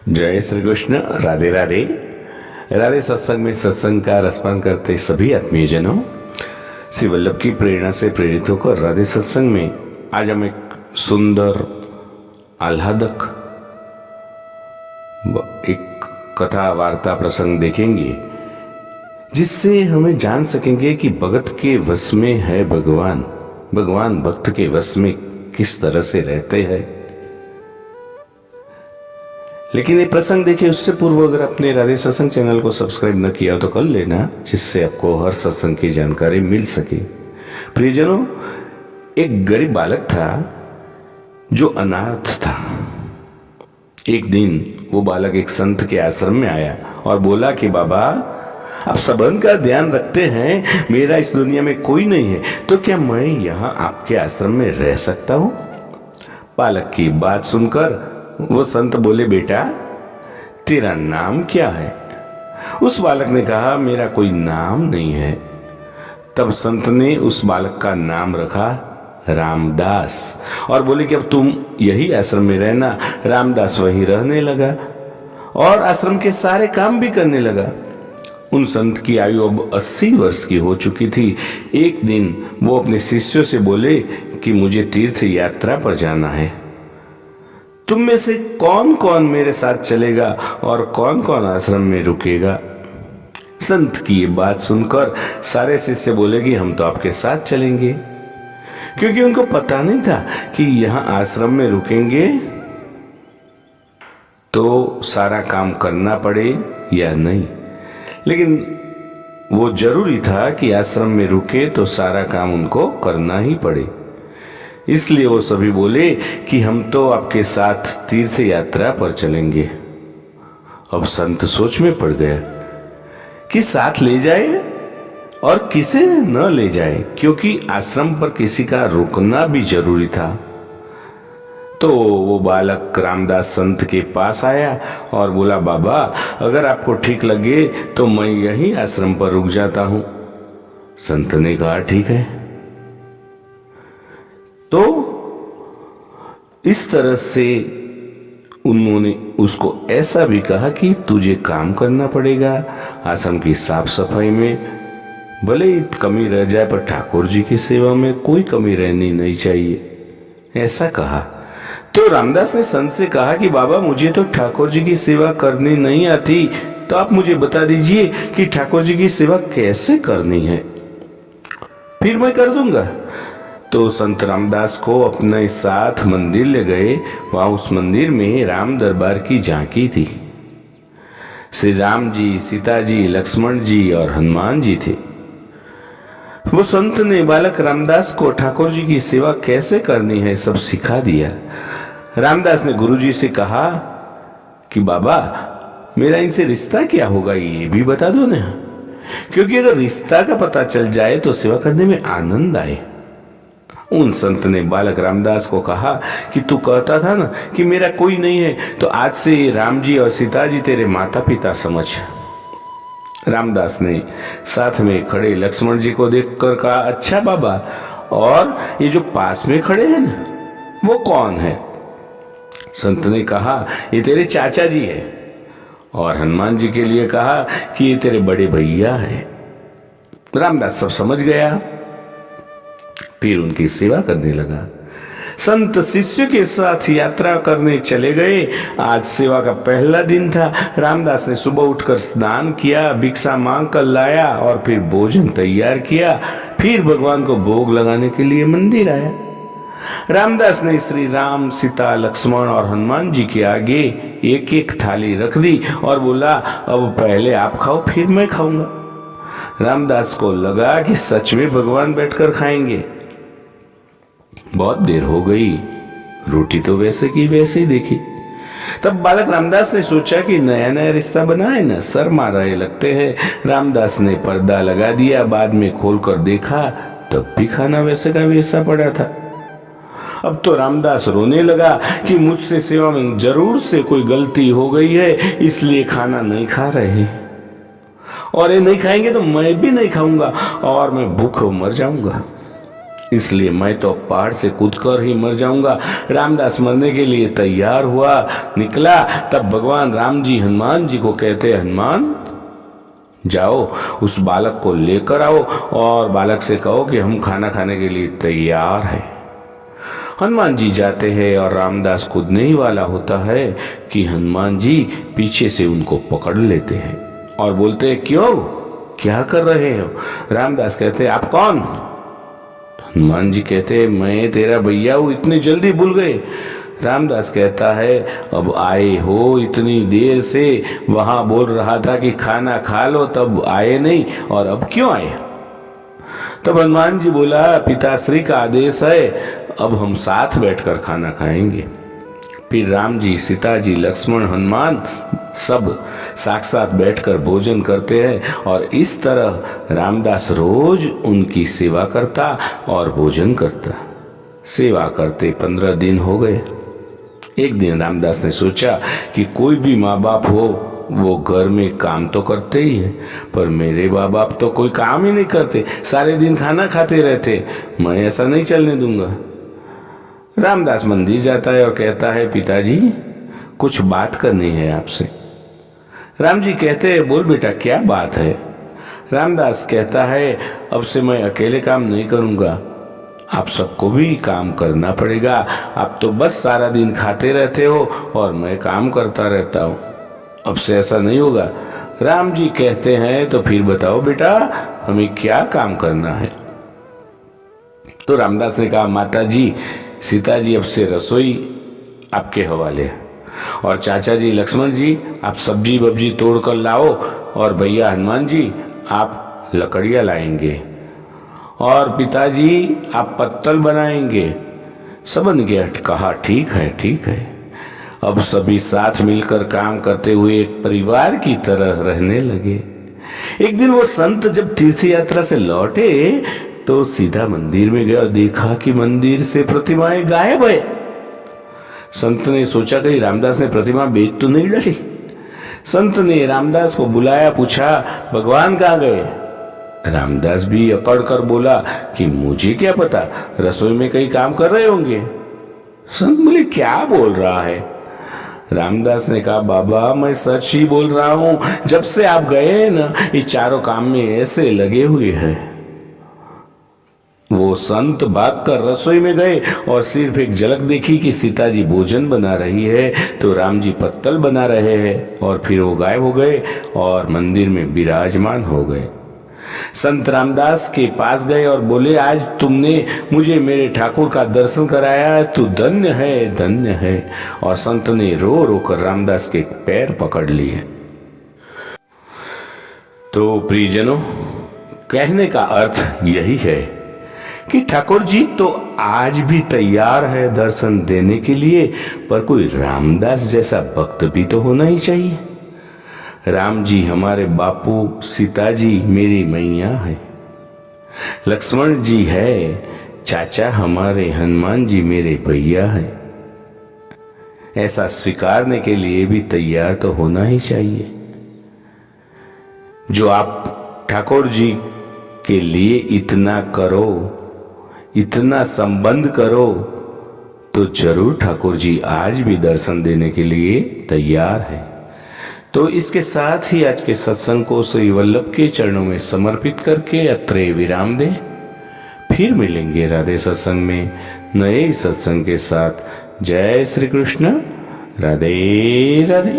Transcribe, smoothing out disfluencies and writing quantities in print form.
जय श्री कृष्ण। राधे राधे। राधे सत्संग में सत्संग का रसपान करते सभी आत्मीयजनों, श्री वल्लभ की प्रेरणा से प्रेरित होकर राधे सत्संग में आज हम एक सुंदर आह्लादक एक कथा वार्ता प्रसंग देखेंगे, जिससे हमें जान सकेंगे कि भगत के वश में है भगवान, भगवान भक्त के वश में किस तरह से रहते हैं। लेकिन ये प्रसंग देखिए, उससे पूर्व अगर अपने राधे सत्संग चैनल को सब्सक्राइब न किया तो कर लेना, जिससे आपको हर सत्संग की जानकारी मिल सके। प्रियजनों, एक गरीब बालक था जो अनाथ था। एक दिन वो बालक एक संत के आश्रम में आया और बोला कि बाबा, आप सबन का ध्यान रखते हैं, मेरा इस दुनिया में कोई नहीं है, तो क्या मैं यहाँ आपके आश्रम में रह सकता हूँ? बालक की बात सुनकर वो संत बोले, बेटा तेरा नाम क्या है? उस बालक ने कहा, मेरा कोई नाम नहीं है। तब संत ने उस बालक का नाम रखा रामदास और बोले कि अब तुम यही आश्रम में रहना। रामदास वही रहने लगा और आश्रम के सारे काम भी करने लगा। उन संत की आयु अब 80 वर्ष की हो चुकी थी। एक दिन वो अपने शिष्यों से बोले कि मुझे तीर्थ यात्रा पर जाना है, तुम में से कौन कौन मेरे साथ चलेगा और कौन कौन आश्रम में रुकेगा? संत की ये बात सुनकर सारे शिष्य बोले कि हम तो आपके साथ चलेंगे, क्योंकि उनको पता नहीं था कि यहां आश्रम में रुकेंगे तो सारा काम करना पड़े या नहीं। लेकिन वो जरूरी था कि आश्रम में रुके तो सारा काम उनको करना ही पड़े। इसलिए वो सभी बोले कि हम तो आपके साथ तीर्थ यात्रा पर चलेंगे। अब संत सोच में पड़ गया कि साथ ले जाए और किसे न ले जाए, क्योंकि आश्रम पर किसी का रुकना भी जरूरी था। तो वो बालक रामदास संत के पास आया और बोला, बाबा अगर आपको ठीक लगे तो मैं यहीं आश्रम पर रुक जाता हूं। संत ने कहा, ठीक है। तो इस तरह से उन्होंने उसको ऐसा भी कहा कि तुझे काम करना पड़ेगा आश्रम की साफ सफाई में, भले ही कमी रह जाए पर ठाकुर जी की सेवा में कोई कमी रहनी नहीं चाहिए, ऐसा कहा। तो रामदास ने संत से कहा कि बाबा मुझे तो ठाकुर जी की सेवा करनी नहीं आती, तो आप मुझे बता दीजिए कि ठाकुर जी की सेवा कैसे करनी है, फिर मैं कर दूंगा। तो संत रामदास को अपने साथ मंदिर ले गए। वहां उस मंदिर में राम दरबार की झांकी थी। श्री राम जी, सीता जी, लक्ष्मण जी और हनुमान जी थे। वो संत ने बालक रामदास को ठाकुर जी की सेवा कैसे करनी है सब सिखा दिया। रामदास ने गुरुजी से कहा कि बाबा मेरा इनसे रिश्ता क्या होगा, ये भी बता दो ना, क्योंकि अगर रिश्ता का पता चल जाए तो सेवा करने में आनंद आए। उन संत ने बालक रामदास को कहा कि तू कहता था ना कि मेरा कोई नहीं है, तो आज से राम जी और सीता जी तेरे माता पिता समझ। रामदास ने साथ में खड़े लक्ष्मण जी को देखकर कहा, अच्छा बाबा, और ये जो पास में खड़े हैं ना वो कौन है? संत ने कहा, ये तेरे चाचा जी है। और हनुमान जी के लिए कहा कि ये तेरे बड़े भैया है। रामदास सब समझ गया, फिर उनकी सेवा करने लगा। संत शिष्य के साथ यात्रा करने चले गए। आज सेवा का पहला दिन था। रामदास ने सुबह उठकर स्नान किया, भिक्षा मांग कर लाया और फिर भोजन तैयार किया। फिर भगवान को भोग लगाने के लिए मंदिर आया। रामदास ने श्री राम, सीता, लक्ष्मण और हनुमान जी के आगे एक एक थाली रख दी और बोला, अब पहले आप खाओ फिर मैं खाऊंगा। रामदास को लगा कि सच में भगवान बैठकर खाएंगे। बहुत देर हो गई, रोटी तो वैसे की वैसे ही देखी। तब बालक रामदास ने सोचा कि नया नया रिश्ता बना है ना, शर्मा रहे लगते हैं। रामदास ने पर्दा लगा दिया। बाद में खोलकर देखा तब भी खाना वैसे का वैसा पड़ा था। अब तो रामदास रोने लगा कि मुझसे सेवा में जरूर से कोई गलती हो गई है, इसलिए खाना नहीं खा रहे, और ये नहीं खाएंगे तो मैं भी नहीं खाऊंगा और मैं भूखे मर जाऊंगा। इसलिए मैं तो पहाड़ से कूदकर ही मर जाऊंगा। रामदास मरने के लिए तैयार हुआ, निकला। तब भगवान राम जी हनुमान जी को कहते, हनुमान जाओ उस बालक को लेकर आओ और बालक से कहो कि हम खाना खाने के लिए तैयार है। हनुमान जी जाते हैं और रामदास कूदने ही वाला होता है कि हनुमान जी पीछे से उनको पकड़ लेते हैं और बोलते हैं, क्यों, क्या कर रहे हो? रामदास कहते हैं, आप कौन? हनुमान जी कहते हैं, मैं तेरा भैया हूं, इतनी जल्दी भूल गए? रामदास कहता है, अब आए हो इतनी देर से, वहां बोल रहा था कि खाना खा लो, तब आए नहीं, और अब क्यों आए? तब हनुमान जी बोला, पिताश्री का आदेश है, अब हम साथ बैठकर खाना खाएंगे। फिर राम जी, सीता जी, लक्ष्मण, हनुमान सब साथ बैठकर भोजन करते हैं और इस तरह रामदास रोज उनकी सेवा करता और भोजन करता। सेवा करते 15 दिन हो गए। एक दिन रामदास ने सोचा कि कोई भी माँ बाप हो वो घर में काम तो करते ही है, पर मेरे माँ बाप तो कोई काम ही नहीं करते, सारे दिन खाना खाते रहते, मैं ऐसा नहीं चलने दूंगा। रामदास मंदिर जाता है और कहता है, पिताजी कुछ बात करनी है आपसे। राम जी कहते हैं, बोल बेटा क्या बात है? रामदास कहता है, अब से मैं अकेले काम नहीं करूंगा, आप सबको भी काम करना पड़ेगा। आप तो बस सारा दिन खाते रहते हो और मैं काम करता रहता हूं, अब से ऐसा नहीं होगा। राम जी कहते हैं, तो फिर बताओ बेटा हमें क्या काम करना है? तो रामदास ने कहा, माता जी सीता जी अब से रसोई आपके हवाले, और चाचा जी लक्ष्मण जी आप सब्जी वब्जी तोड़ कर लाओ, और भैया हनुमान जी आप लकड़ियां लाएंगे, और पिताजी आप पत्तल बनाएंगे। सबन के कहा, ठीक है ठीक है। अब सभी साथ मिलकर काम करते हुए एक परिवार की तरह रहने लगे। एक दिन वो संत जब तीर्थ यात्रा से लौटे तो सीधा मंदिर में गया और देखा कि मंदिर से प्रतिमाएं गायब है। संत ने सोचा कि रामदास ने प्रतिमा बेच तो नहीं डाली। संत ने रामदास को बुलाया, पूछा, भगवान कहाँ गए? रामदास भी अकड़ कर बोला कि मुझे क्या पता, रसोई में कहीं काम कर रहे होंगे। संत बोले, क्या बोल रहा है? रामदास ने कहा, बाबा मैं सच ही बोल रहा हूं, जब से आप गए ना ये चारों काम में ऐसे लगे हुए हैं। वो संत भागकर रसोई में गए और सिर्फ एक झलक देखी कि सीता जी भोजन बना रही है, तो राम जी पत्तल बना रहे हैं, और फिर वो गायब हो गए और मंदिर में विराजमान हो गए। संत रामदास के पास गए और बोले, आज तुमने मुझे मेरे ठाकुर का दर्शन कराया, तू धन्य है धन्य है। और संत ने रो रो कर रामदास के पैर पकड़ लिए। तो प्रियजनों, कहने का अर्थ यही है कि ठाकुर जी तो आज भी तैयार है दर्शन देने के लिए, पर कोई रामदास जैसा भक्त भी तो होना ही चाहिए। राम जी हमारे बापू, सीता जी मेरी मैया है, लक्ष्मण जी है, चाचा हमारे हनुमान जी मेरे भैया है। ऐसा स्वीकारने के लिए भी तैयार तो होना ही चाहिए। जो आप ठाकुर जी के लिए इतना करो, इतना संबंध करो, तो जरूर ठाकुर जी आज भी दर्शन देने के लिए तैयार है। तो इसके साथ ही आज के सत्संग को श्री वल्लभ के चरणों में समर्पित करके अत्रे विराम दें। फिर मिलेंगे राधे सत्संग में नए सत्संग के साथ। जय श्री कृष्ण। राधे राधे।